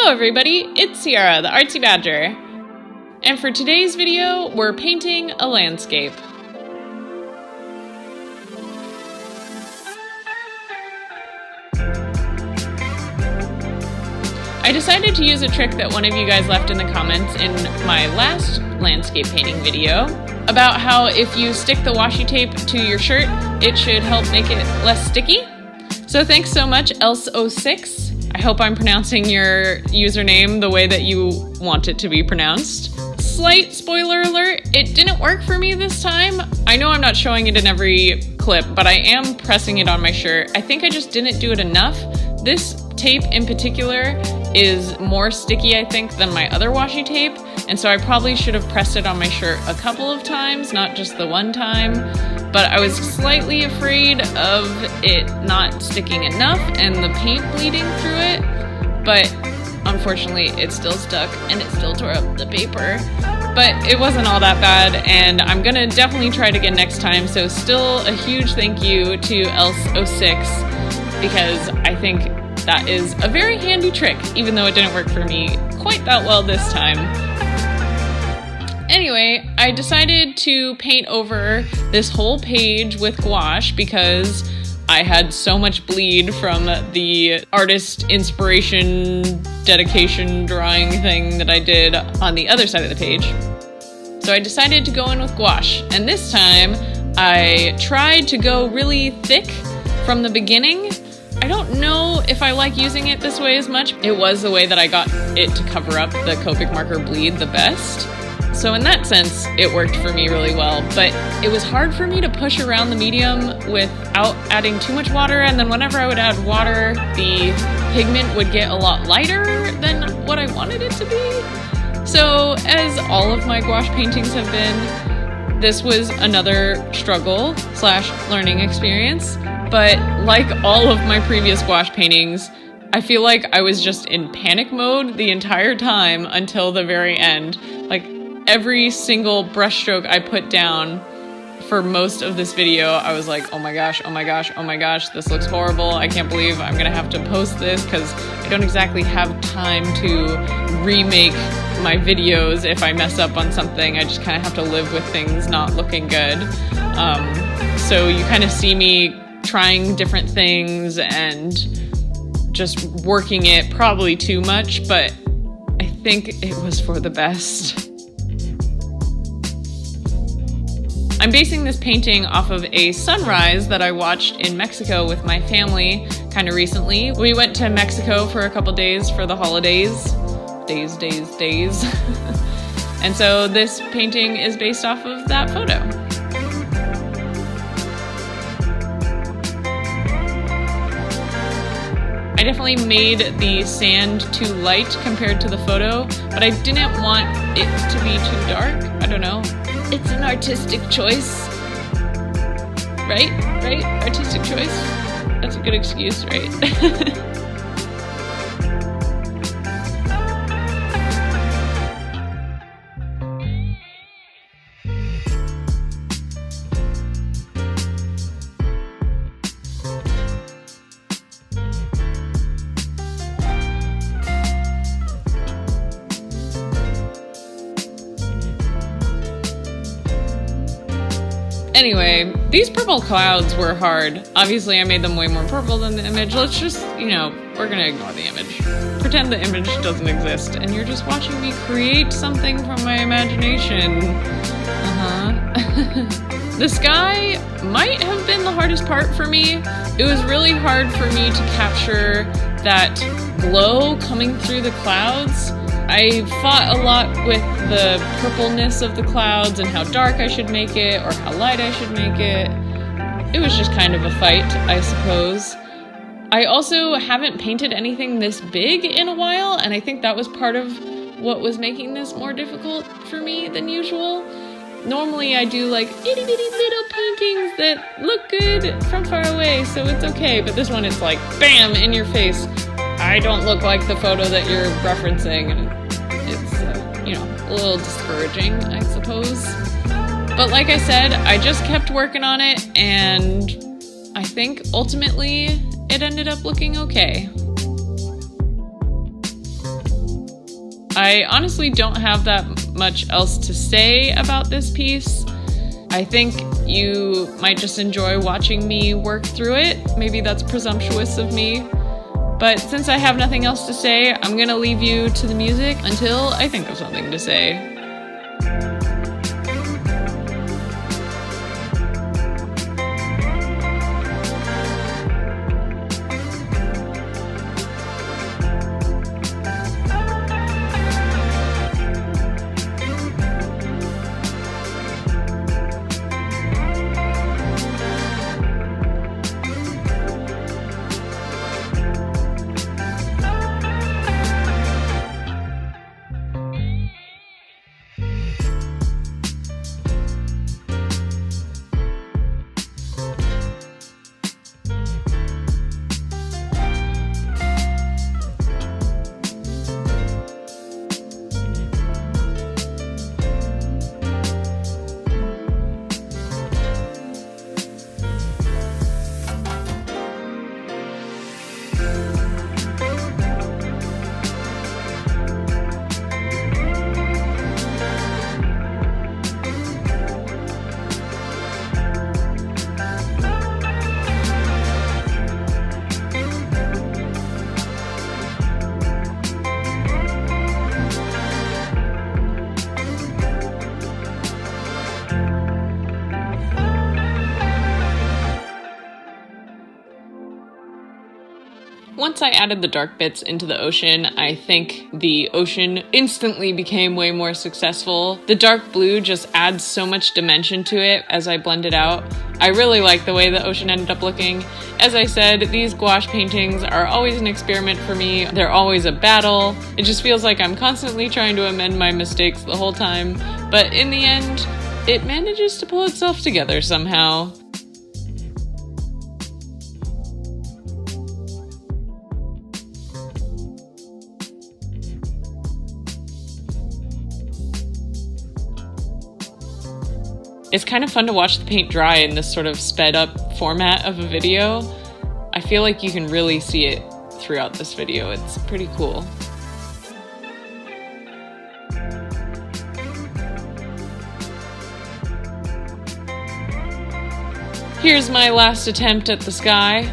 Hello everybody, it's Sierra, the Artsy Badger. And for today's video, we're painting a landscape. I decided to use a trick that one of you guys left in the comments in my last landscape painting video about how if you stick the washi tape to your shirt, it should help make it less sticky. So thanks so much, Else06. I hope I'm pronouncing your username the way that you want it to be pronounced. Slight spoiler alert, it didn't work for me this time. I know I'm not showing it in every clip, but I am pressing it on my shirt. I think I just didn't do it enough. This tape in particular is more sticky, I think, than my other washi tape, and so I probably should have pressed it on my shirt a couple of times, not just the one time. But I was slightly afraid of it not sticking enough and the paint bleeding through it, but unfortunately it still stuck and it still tore up the paper. But it wasn't all that bad, and I'm gonna definitely try it again next time, so still a huge thank you to Else06, because I think that is a very handy trick, even though it didn't work for me quite that well this time. Anyway, I decided to paint over this whole page with gouache because I had so much bleed from the artist inspiration dedication drawing thing that I did on the other side of the page. So I decided to go in with gouache, and this time I tried to go really thick from the beginning. I don't know if I like using it this way as much. It was the way that I got it to cover up the Copic marker bleed the best. So in that sense, it worked for me really well, but it was hard for me to push around the medium without adding too much water, and then whenever I would add water, the pigment would get a lot lighter than what I wanted it to be. So as all of my gouache paintings have been, this was another struggle / learning experience, but like all of my previous gouache paintings, I feel like I was just in panic mode the entire time until the very end. Like, every single brushstroke I put down for most of this video, I was like, oh my gosh, oh my gosh, oh my gosh, this looks horrible. I can't believe I'm gonna have to post this because I don't exactly have time to remake my videos if I mess up on something. I just kind of have to live with things not looking good. So you kind of see me trying different things and just working it probably too much, but I think it was for the best. I'm basing this painting off of a sunrise that I watched in Mexico with my family kind of recently. We went to Mexico for a couple days for the holidays. Days. And so this painting is based off of that photo. I definitely made the sand too light compared to the photo, but I didn't want it to be too dark. I don't know. It's an artistic choice. Right? Artistic choice? That's a good excuse, right? Anyway, these purple clouds were hard. Obviously, I made them way more purple than the image. Let's just, we're gonna ignore the image. Pretend the image doesn't exist, and you're just watching me create something from my imagination. The sky might have been the hardest part for me. It was really hard for me to capture that glow coming through the clouds. I fought a lot with the purpleness of the clouds and how dark I should make it or how light I should make it. It was just kind of a fight, I suppose. I also haven't painted anything this big in a while, and I think that was part of what was making this more difficult for me than usual. Normally I do like itty bitty little paintings that look good from far away, so it's okay, but this one it's like, bam, in your face. I don't look like the photo that you're referencing, and it's, a little discouraging, I suppose. But like I said, I just kept working on it, and I think ultimately it ended up looking okay. I honestly don't have that much else to say about this piece. I think you might just enjoy watching me work through it. Maybe that's presumptuous of me. But since I have nothing else to say, I'm gonna leave you to the music until I think of something to say. Once I added the dark bits into the ocean, I think the ocean instantly became way more successful. The dark blue just adds so much dimension to it as I blend it out. I really like the way the ocean ended up looking. As I said, these gouache paintings are always an experiment for me. They're always a battle. It just feels like I'm constantly trying to amend my mistakes the whole time. But in the end, it manages to pull itself together somehow. It's kind of fun to watch the paint dry in this sort of sped up format of a video. I feel like you can really see it throughout this video. It's pretty cool. Here's my last attempt at the sky.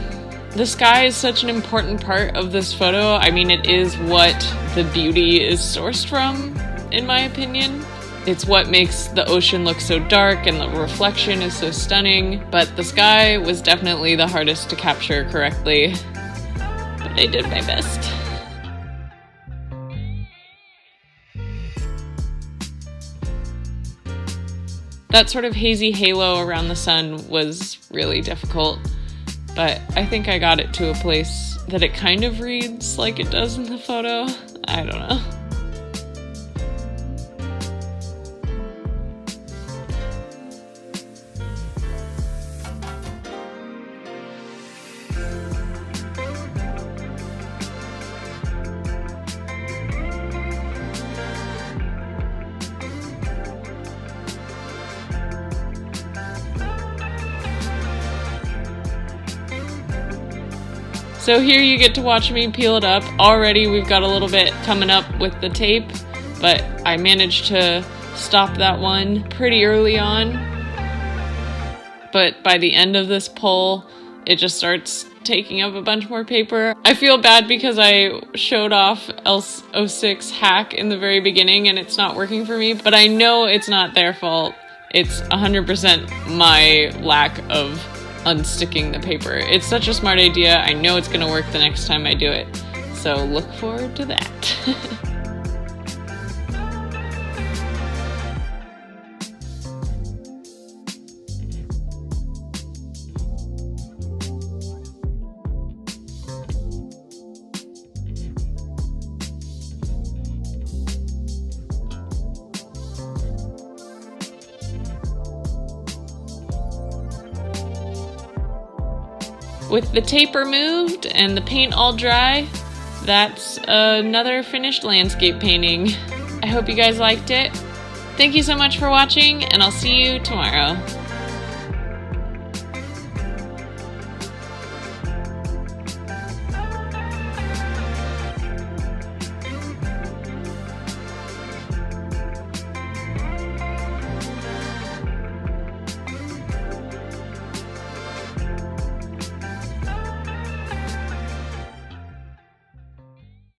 The sky is such an important part of this photo. I mean, it is what the beauty is sourced from, in my opinion. It's what makes the ocean look so dark and the reflection is so stunning, but the sky was definitely the hardest to capture correctly. But I did my best. That sort of hazy halo around the sun was really difficult, but I think I got it to a place that it kind of reads like it does in the photo. I don't know. So here you get to watch me peel it up. Already we've got a little bit coming up with the tape, but I managed to stop that one pretty early on. But by the end of this pull, it just starts taking up a bunch more paper. I feel bad because I showed off L06 hack in the very beginning and it's not working for me, but I know it's not their fault. It's 100% my lack of unsticking the paper. It's such a smart idea. I know it's gonna work the next time I do it. So look forward to that. With the tape removed and the paint all dry, that's another finished landscape painting. I hope you guys liked it. Thank you so much for watching, and I'll see you tomorrow.